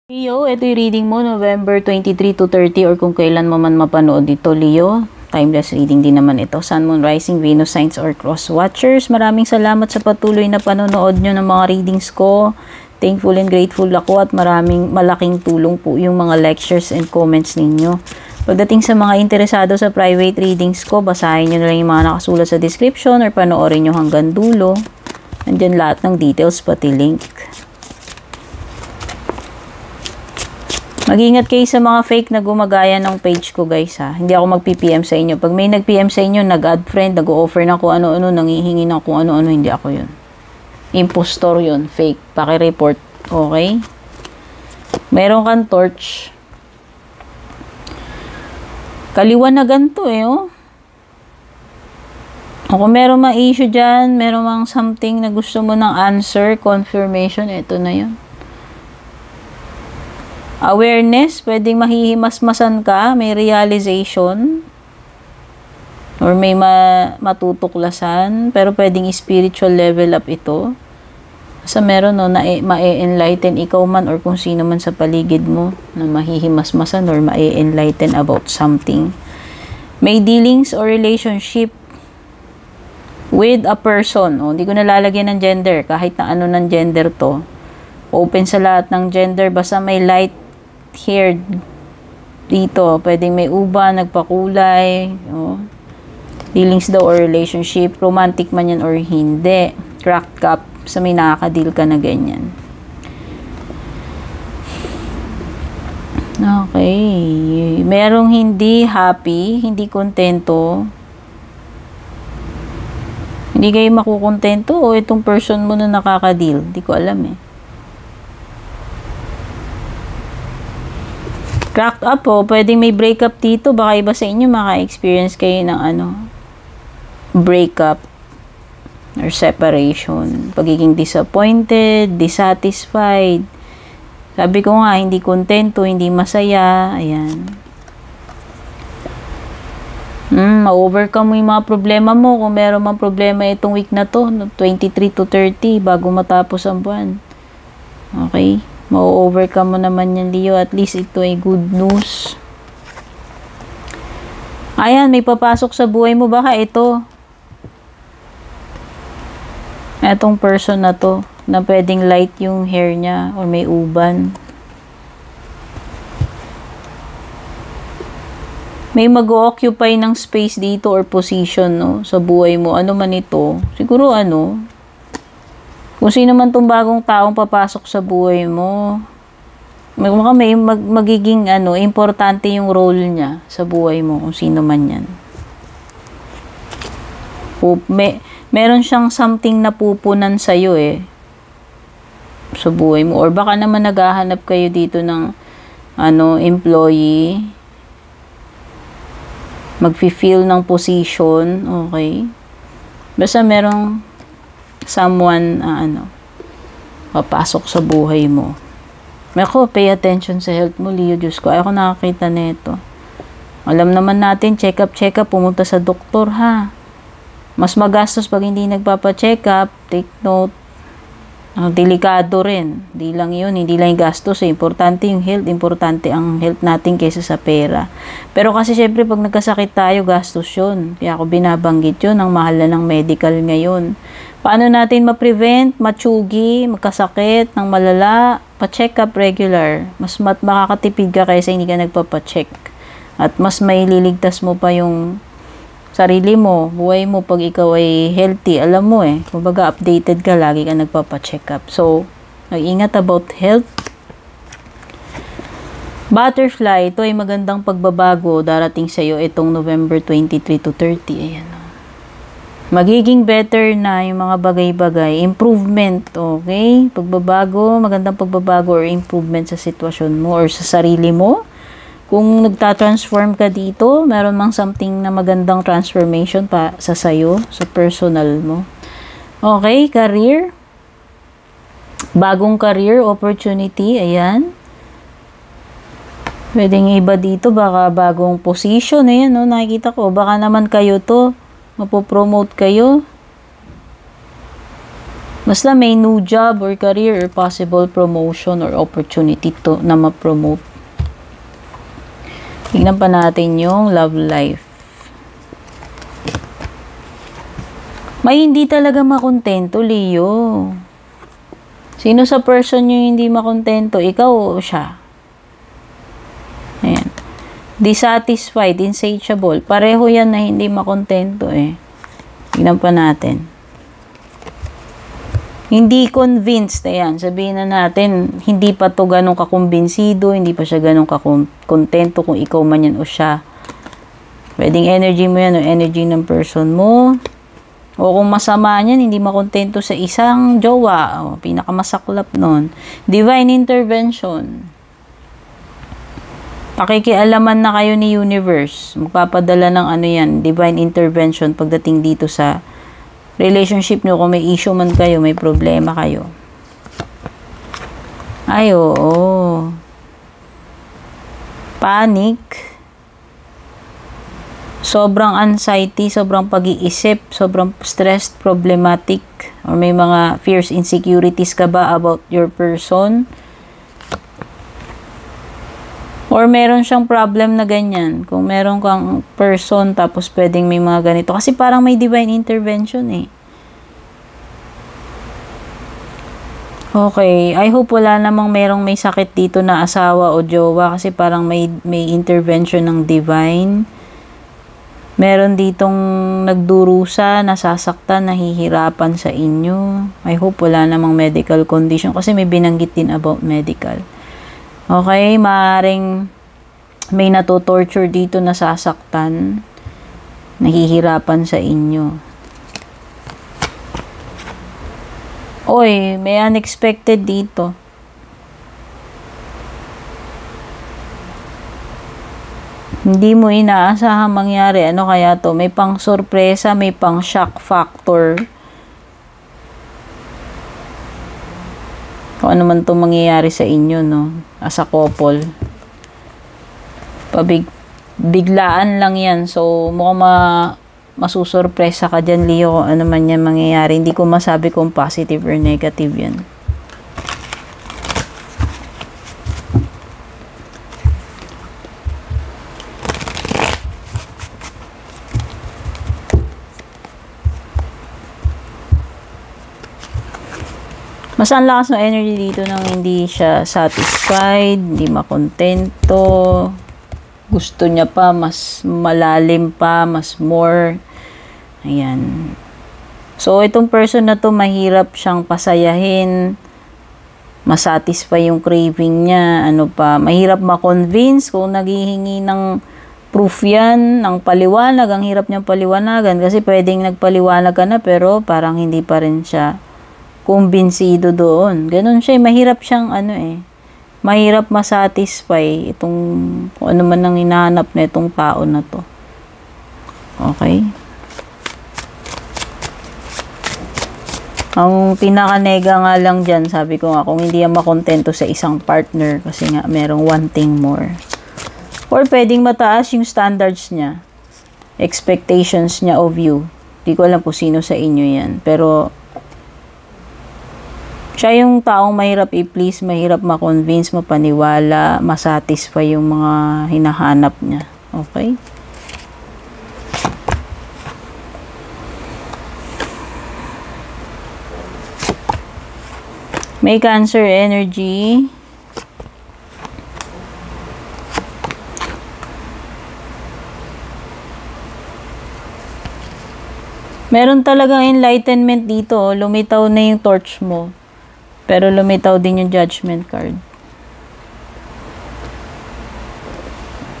Leo, ito yung reading mo November 23 to 30 or kung kailan mo man mapanood dito, Leo. Timeless reading din naman ito. Sun, Moon, Rising, Venus, Signs, or Cross Watchers. Maraming salamat sa patuloy na panonood nyo ng mga readings ko. Thankful and grateful ako at malaking tulong po yung mga lectures and comments ninyo. Pagdating sa mga interesado sa private readings ko, basahin nyo na lang yung mga nakasulat sa description or panoorin nyo hanggang dulo. Andyan lahat ng details pati link. Mag-ingat kayo sa mga fake na gumagaya ng page ko, guys, ha. Hindi ako mag-PPM sa inyo. Pag may nag-PM sa inyo, nag-add friend, nag-offer na kung ano-ano, nangihingi ng kung ano-ano, hindi ako yun. Impostor yun, fake. Paki-report, okay? Meron kang torch. Kaliwanagan to, oh. O kung meron mang issue dyan, meron mang something na gusto mo ng answer, confirmation, ito na yun. Awareness, pwedeng mahihimasmasan ka, may realization, or may matutuklasan, pero pwedeng spiritual level up ito. Kasi meron no, na ma-enlighten ikaw man or kung sino man sa paligid mo na mahihimasmasan or ma-enlighten about something. May dealings or relationship with a person. O, hindi ko nalalagyan ng gender, kahit na ano ng gender to. Open sa lahat ng gender, basta may light hair dito. Pwedeng may uba, nagpakulay. Oh. Dealings daw or relationship. Romantic man yan or hindi. Cracked cup. Sa may nakaka-deal ka na ganyan. Okay. Merong hindi happy, hindi kontento. Hindi kayo makukontento o itong person mo na nakaka-deal. Hindi ko alam eh. Cracked up po, pwedeng may breakup dito. Baka iba sa inyo maka-experience kayo ng breakup or separation. Pagiging disappointed, dissatisfied. Sabi ko nga, hindi kontento, hindi masaya. Ayan. Ma-overcome mo yung mga problema mo. Kung meron mang problema itong week na to, 23 to 30, bago matapos ang buwan. Okay? Ma-overcome mo naman yan, Leo. At least ito ay good news. Ayan, may papasok sa buhay mo. Baka ito. Etong person na to, na pwedeng light yung hair niya or may uban. May mag-occupy ng space dito or position, no, sa buhay mo. Ano man ito? Siguro kung sino man tong bagong taong papasok sa buhay mo, may magiging importante yung role niya sa buhay mo, kung sino man yan. Meron siyang something na pupunan sa'yo sa buhay mo. Or baka naman naghahanap kayo dito ng employee. Mag-feel ng position, okay? Basta merong someone papasok sa buhay mo. Ako, pay attention sa health mo, Leo. Diyos ko, ako nakakita nito. Alam naman natin, check up, pumunta sa doktor, ha. Mas magastos pag hindi nagpapa-check up. Take note. Delikado rin. Hindi lang yun, hindi lang yung gastos. Importante yung health. Importante ang health natin kaysa sa pera. Pero kasi syempre, pag nagkasakit tayo, gastos yun. Kaya ako binabanggit yun. Ang mahal na ng medical ngayon. Paano natin ma-prevent, matsugi, magkasakit ng malala? Pa-check up regular. Mas makakatipid ka kaysa hindi ka nagpapa-check. At mas may liligtas mo pa yung sarili mo, buhay mo pag ikaw ay healthy. Alam mo kumbaga updated ka, lagi ka nagpapa-check up. So, mag-ingat about health. Butterfly, ito ay magandang pagbabago darating sa iyo itong November 23 to 30. Ayan. Magiging better na yung mga bagay-bagay. Improvement, okay? Pagbabago, magandang pagbabago or improvement sa sitwasyon mo or sa sarili mo. Kung nagta-transform ka dito, meron mang something na magandang transformation pa sa sayo, sa personal mo. Okay, career. Bagong career opportunity, ayan. Pwedeng iba dito, baka bagong position, ayan, no, nakikita ko. Baka naman kayo to, mapopromote kayo. Basta may new job or career or possible promotion or opportunity to na ma-promote. Tingnan pa natin yung love life. May hindi talaga makontento, Leo. Sino sa person yung hindi makontento? Ikaw o siya? Ayan. Dissatisfied, insatiable. Pareho yan na hindi makontento eh. Tingnan pa natin. Hindi convinced, ayan, sabihin na natin, hindi pa to ganun kakumbinsido, hindi pa siya ganun kakontento kung ikaw man yan o siya. Pwedeng energy mo yan o energy ng person mo. O kung masama niyan, hindi makontento sa isang jowa, o pinakamasaklap nun. Divine intervention. Pakikialaman na kayo ni universe. Magpapadala ng ano yan, divine intervention pagdating dito sa relationship nyo, kung may issue man kayo, may problema kayo. Ay, oo. Panic. Sobrang anxiety, sobrang pag-iisip, sobrang stressed, problematic, or may mga fears, insecurities ka ba about your person? Or meron siyang problem na ganyan. Kung meron kang person, tapos pwedeng may mga ganito. Kasi parang may divine intervention eh. Okay. I hope wala namang merong may sakit dito na asawa o jowa. Kasi parang may intervention ng divine. Meron ditong nagdurusa, nasasaktan, nahihirapan sa inyo. I hope wala namang medical condition. Kasi may binanggit din about medical. Okay, maaaring may natotorture dito, nasasaktan, nahihirapan sa inyo. Oy, may unexpected dito. Hindi mo inaasahang mangyari. Ano kaya to? May pang sorpresa, may pang shock factor. Kung ano man itong mangyayari sa inyo, no? As a couple. Biglaan lang yan. So, mukhang masusurpresa ka dyan, Leo, kung ano man yan mangyayari. Hindi ko masabi kung positive or negative yan. Mas ang lakas ng energy dito nang hindi siya satisfied, hindi makontento. Gusto niya pa, mas malalim pa, mas more. Ayan. So, itong person na to, mahirap siyang pasayahin. Masatisfy yung craving niya. Ano pa, mahirap ma-convince kung naghihingi ng proof yan, ng paliwanag. Ang hirap niyang paliwanagan kasi pwedeng nagpaliwanag ka na pero parang hindi pa rin siya kumbinsido doon. Ganun siya. Mahirap siyang mahirap masatisfy itong kung ano man ang hinahanap na itong tao na to. Okay? Ang pinaka-nega nga lang dyan, sabi ko nga, kung hindi yan makontento sa isang partner kasi nga merong wanting more. Or pwedeng mataas yung standards niya. Expectations niya of you. Di ko alam kung sino sa inyo yan. Pero siya yung taong mahirap i-please, mahirap ma-convince, mapaniwala, masatisfy yung mga hinahanap niya. Okay? May Cancer energy. Meron talagang enlightenment dito. Lumitaw na yung torch mo. Pero lumitaw din yung Judgment card.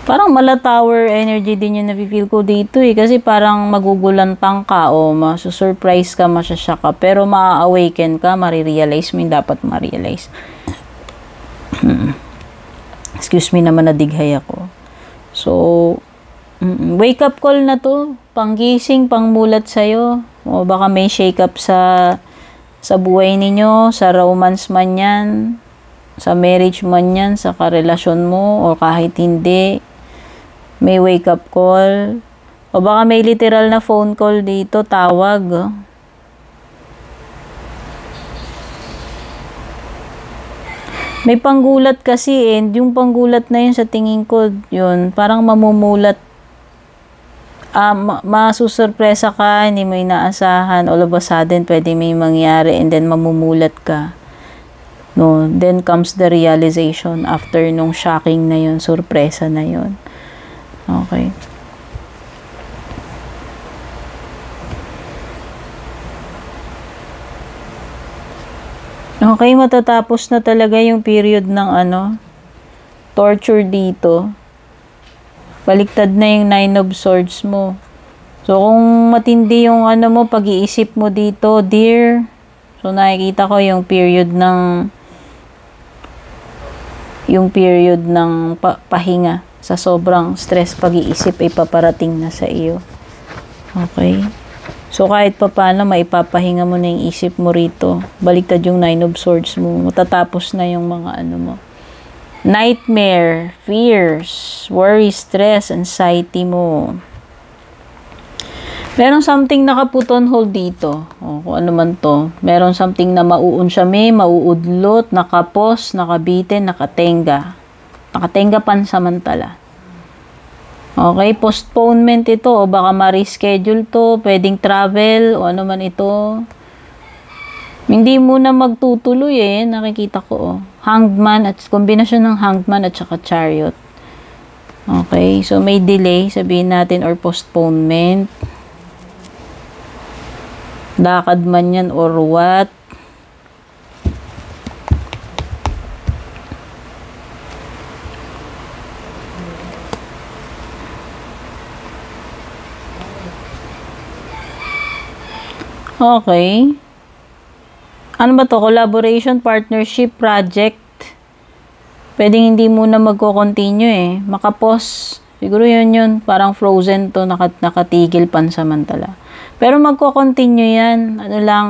Parang mala tower energy din yung napifeel ko dito eh. Kasi parang magugulantang ka o masusurprise ka, masyasya ka. Pero ma-awaken ka, marirealize mo yung dapat ma-realize. Excuse me naman, nadighay ako. So, wake up call na to. Panggising, pangmulat sa'yo. O baka may shake up sa buhay ninyo, sa romance man yan, sa marriage man yan, sa karelasyon mo, o kahit hindi, may wake up call. O baka may literal na phone call dito, tawag. May panggulat kasi and yung panggulat na yun sa tingin ko, yun, parang mamumulat. Masusurpresa ka, hindi mo inaasahan, all of a sudden, pwede may mangyari and then mamumulat ka. No, then comes the realization after nung shocking na yun, surpresa na yun. Okay. Okay, matatapos na talaga yung period ng torture dito. Baliktad na yung 9 of Swords mo. So, kung matindi yung mo, pag-iisip mo dito, dear. So, nakikita ko yung period ng pahinga. Sa sobrang stress, pag-iisip ay paparating na sa iyo. Okay? So, kahit pa paano, maipapahinga mo na yung isip mo rito. Baliktad yung 9 of Swords mo. Matatapos na yung mga mo. Nightmare, fears, worry, stress, anxiety mo. Meron something nakaput on hold dito. O, kung ano man to. Meron something na mauunsyame, mauudlot, nakapos, nakabitin, nakatenga. Nakatenga pansamantala. Okay, postponement ito o baka ma-reschedule to, pwedeng travel o ano man ito. Hindi muna magtutuloy nakikita ko Hanged Man at kombinasyon ng Hanged Man at saka Chariot. Okay, so may delay, sabihin natin, or postponement. Lakad man yan or what. Okay. Ano ba to? Collaboration, partnership, project. Pwedeng hindi muna magko-continue Makapos. Siguro yun. Parang frozen to. Nakatigil pansamantala. Pero magko-continue yan. Ano lang.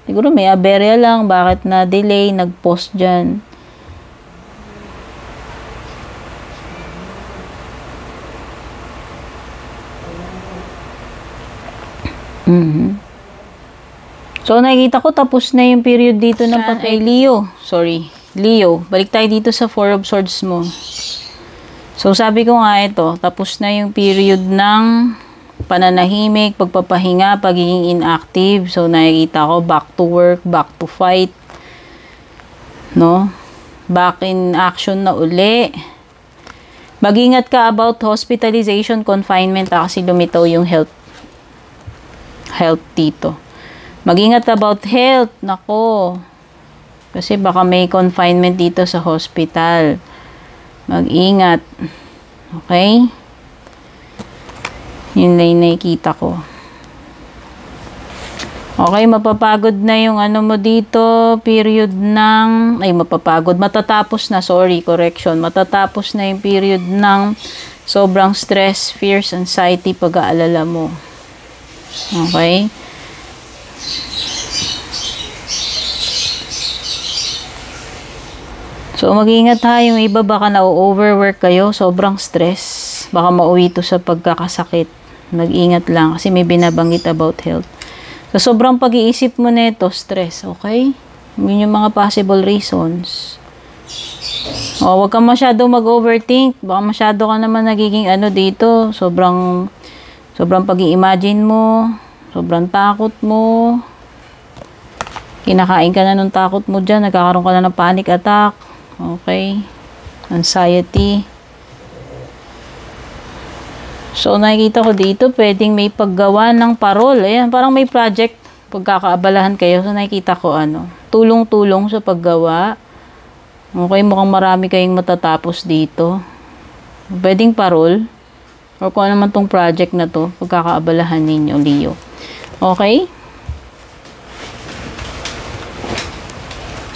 Siguro may aberya lang. Bakit na delay? Nag-post dyan. So, nakikita ko, tapos na yung period dito ng kay Leo. Sorry, Leo. Balik tayo dito sa 4 of Swords mo. So, sabi ko nga ito, tapos na yung period ng pananahimik, pagpapahinga, pagiging inactive. So, nakikita ko, back to work, back to fight. No? Back in action na uli. Mag-ingat ka about hospitalization, confinement, kasi lumitaw yung health dito. Mag-ingat about health. Nako. Kasi baka may confinement dito sa hospital. Mag-ingat. Okay? Yun na yung nakikita ko. Okay, mapapagod na yung mo dito. Period ng... Ay, mapapagod. Matatapos na. Sorry, correction. Matatapos na yung period ng sobrang stress, fears, anxiety, pag-aalala mo. Okay? So, mag-iingat yung iba, baka na-overwork kayo, sobrang stress. Baka mauwi to sa pagkakasakit. Mag-ingat lang kasi may binabanggit about health. So, sobrang pag-iisip mo nito, stress, okay? Yun yung mga possible reasons. O, wag kang masyado mag-overthink. Baka masyado ka naman nagiging dito. Sobrang pag-i-imagine mo. Sobrang takot mo. Kinakain ka na ng takot mo dyan. Nagkakaroon ka na ng panic attack. Okay. Anxiety. So, nakikita ko dito, pwedeng may paggawa ng parol. Ayan, parang may project. Pagkakaabalahan kayo. So, nakikita ko tulong-tulong sa paggawa. Okay, mukhang marami kayong matatapos dito. Pwedeng parol. Or kung ano man tong project na to, pagkakaabalahan ninyo, Leo. Okay?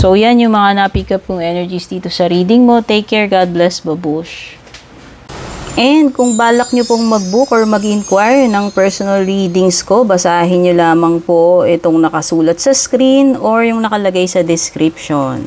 So, yan yung mga na-pick up kong energies dito sa reading mo. Take care. God bless. Babush. And kung balak nyo pong mag-book or mag-inquire ng personal readings ko, basahin nyo lamang po itong nakasulat sa screen or yung nakalagay sa description.